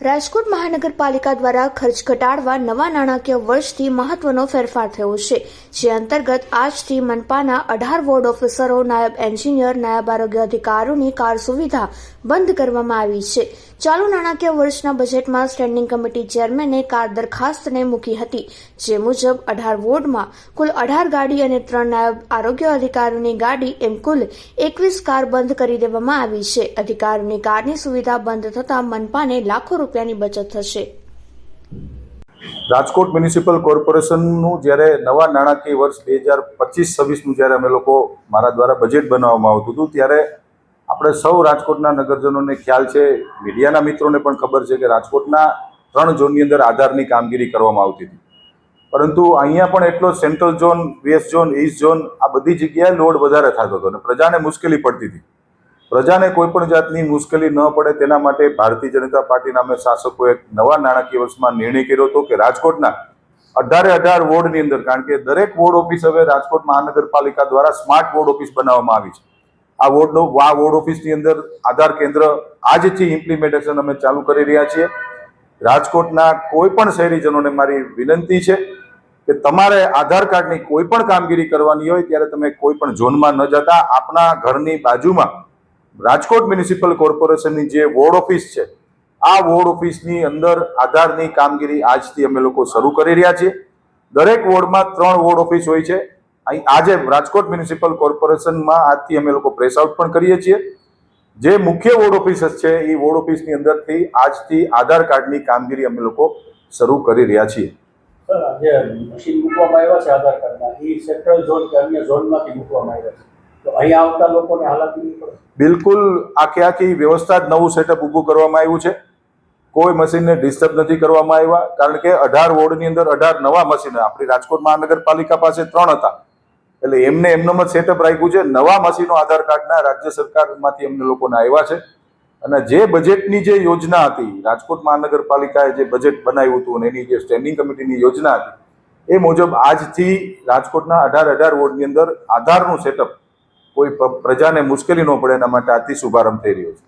રાજકોટ મહાનગરપાલિકા દ્વારા ખર્ચ ઘટાડવા નવા નાણાકીય વર્ષથી મહત્વનો ફેરફાર થયો છે, જે અંતર્ગત આજથી મનપાના 18 વોર્ડ ઓફિસરો, નાયબ એન્જિનિયર, નાયબ આરોગ્ય અધિકારીઓની કાર સુવિધા બંધ કરવામાં આવી છે. ચાલુ નાણાકીય વર્ષના બજેટમાં સ્ટેન્ડિંગ કમિટી ચેરમેને કાર દરખાસ્તને મૂકી હતી, જે મુજબ 18 વોર્ડમાં કુલ 18 ગાડી અને 3 નાયબ આરોગ્ય અધિકારીઓની ગાડી એમ કુલ 21 કાર બંધ કરી દેવામાં આવી છે. અધિકારીઓની કારની સુવિધા બંધ થતાં મનપાને લાખો રૂપિયાની બચત થશે. રાજકોટ મ્યુનિસિપલ કોર્પોરેશનનું જ્યારે નવા નાણાકીય વર્ષ 2025-26નું જ્યારે અમે લોકો મારા દ્વારા બજેટ બનાવવામાં આવતું હતું, ત્યારે આપણે સૌ રાજકોટના નગરજનોને ખ્યાલ છે, મીડિયાના મિત્રોને પણ ખબર છે કે રાજકોટના 3 ઝોનની અંદર આધારની કામગીરી કરવામાં આવતી હતી. પરંતુ અહીંયા પણ એટલો central zone, west zone, East zone આ બધી જગ્યાએ લોડ વધારે થતો હતો અને પ્રજાને મુશ્કેલી પડતી હતી. પ્રજાને કોઈ પણ જાતની મુશ્કેલી ન પડે તેના માટે ભારતીય જનતા પાર્ટીના અમે શાસકોએ નવા નાણાકીય વર્ષમાં નિર્ણય કર્યો હતો કે રાજકોટના 18 વોર્ડની અંદર, કારણ કે દરેક વોર્ડ ઓફિસ હવે રાજકોટ મહાનગરપાલિકા દ્વારા સ્માર્ટ વોર્ડ ઓફિસ બનાવવામાં આવી છે. આ વોર્ડ ઓફિસની અંદર આધાર કેન્દ્ર આજથી ઇમ્પ્લિમેન્ટેશન અમે ચાલુ કરી રહ્યા છીએ. રાજકોટના કોઈ પણ શહેરીજનોને મારી વિનંતી છે કે તમારે આધાર કાર્ડની કોઈ પણ કામગીરી કરવાની હોય ત્યારે તમે કોઈ પણ ઝોનમાં ન જતા આપણા ઘરની બાજુમાં રાજકોટ મ્યુનિસિપલ કોર્પોરેશનની જે વોર્ડ ઓફિસ છે, આ વોર્ડ ઓફિસની અંદર આધારની કામગીરી આજથી અમે લોકો શરૂ કરી રહ્યા છીએ. દરેક વોર્ડમાં 3 વોર્ડ ઓફિસ હોય છે. અહીં આજે રાજકોટ મ્યુનિસિપલ કોર્પોરેશનમાં આજથી અમે લોકો પ્રેસ આઉટ પણ કરીએ છીએ. જે મુખ્ય વોર્ડ ઓફિસ છે એ વોર્ડ ઓફિસની અંદરથી આજથી આધાર કાર્ડની કામગીરી અમે લોકો શરૂ કરી રહ્યા છીએ. સર, જે મશીન મૂકવામાં આવ્યા છે આધાર કાર્ડના, એ સેન્ટ્રલ ઝોન કે અન્ય ઝોનમાંથી મૂકવામાં આવ્યા છે, તો અહીંયા આવતા લોકોને હાલાકી નહીં પડે? બિલકુલ આખી વ્યવસ્થા જ નવું સેટઅપ ઊભું કરવામાં આવ્યું છે. કોઈ મશીનને ડિસ્ટર્બ નથી કરવામાં આવ્યા, કારણ કે 18 વોર્ડની અંદર 18 નવા મશીન, આપણી રાજકોટ મહાનગરપાલિકા પાસે 3 હતા, એટલે એમનેમ જ સેટઅપ રાખ્યું છે. નવા મશીનો આધાર કાર્ડના રાજ્ય સરકારમાંથી અમને લોકોને આવ્યા છે. અને જે બજેટની જે યોજના હતી, રાજકોટ મહાનગરપાલિકાએ જે બજેટ બનાવ્યું હતું અને એની જે સ્ટેન્ડિંગ કમિટીની યોજના હતી, એ મુજબ આજથી રાજકોટના 18 વોર્ડની અંદર આધારનું સેટઅપ કોઈ પ્રજાને મુશ્કેલી ન પડે એના માટે આજથી શુભારંભ થઈ રહ્યો છે.